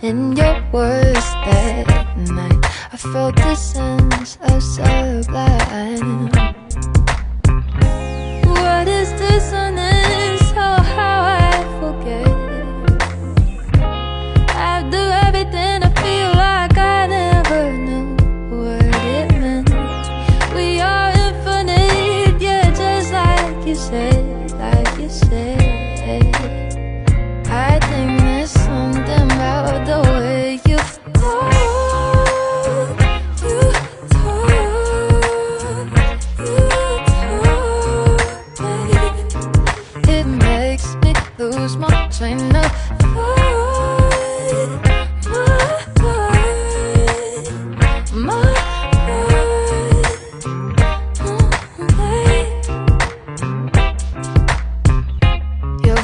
in your words that night. I felt the sense of sublime. What is dissonance? Oh, how I forget. After everything I feel like I never knew what it meant. We are infinite, yeah, just like you said, like you said. I think there's something about the way you talk, babe. It makes me lose my train of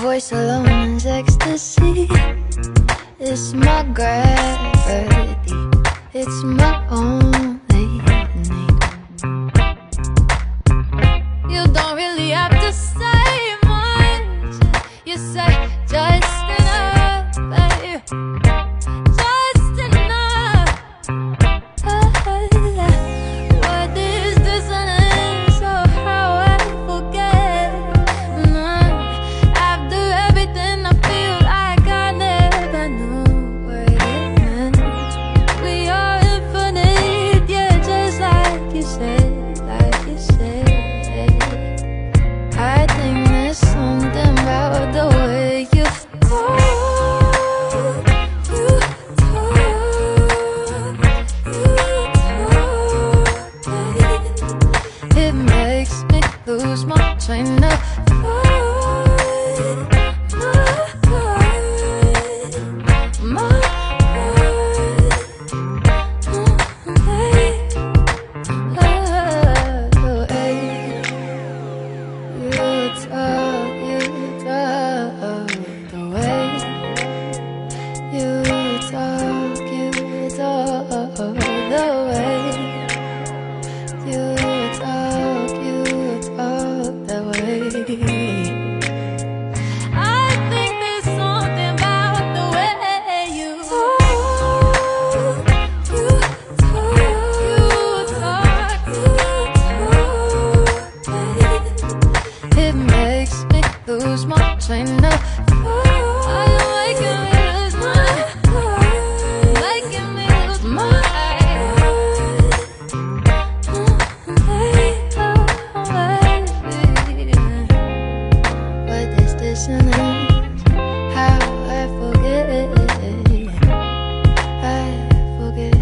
voice alone is ecstasy. It's my gravity. It's my only need. You don't really have to say much. You say just enough, babe. Just enough. What is dissonance? Oh, how I forget. Everything I feel like I never knew what it meant. We are infinite, yeah, just like you said, like you said. I think there's something about the way you talk, babe. It makes me lose my train of lose my train of thought. You're making me lose my, making me lose my. What is dissonance? How I forget. I forget.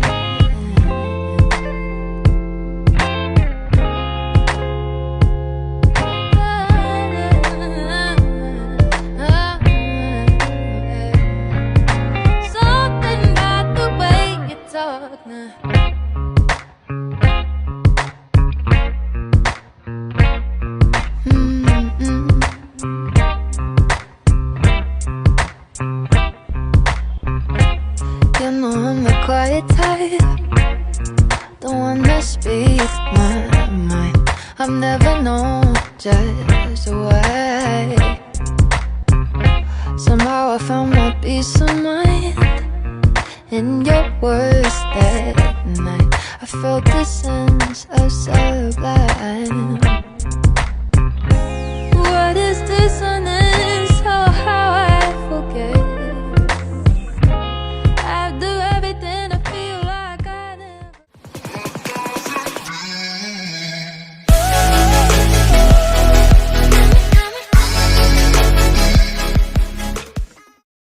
You know I'm the quiet type, don't wanna speak my mind. I've never known just why. Somehow I found my peace of mind in your words that night. I felt the sense of sublime. What is dissonance?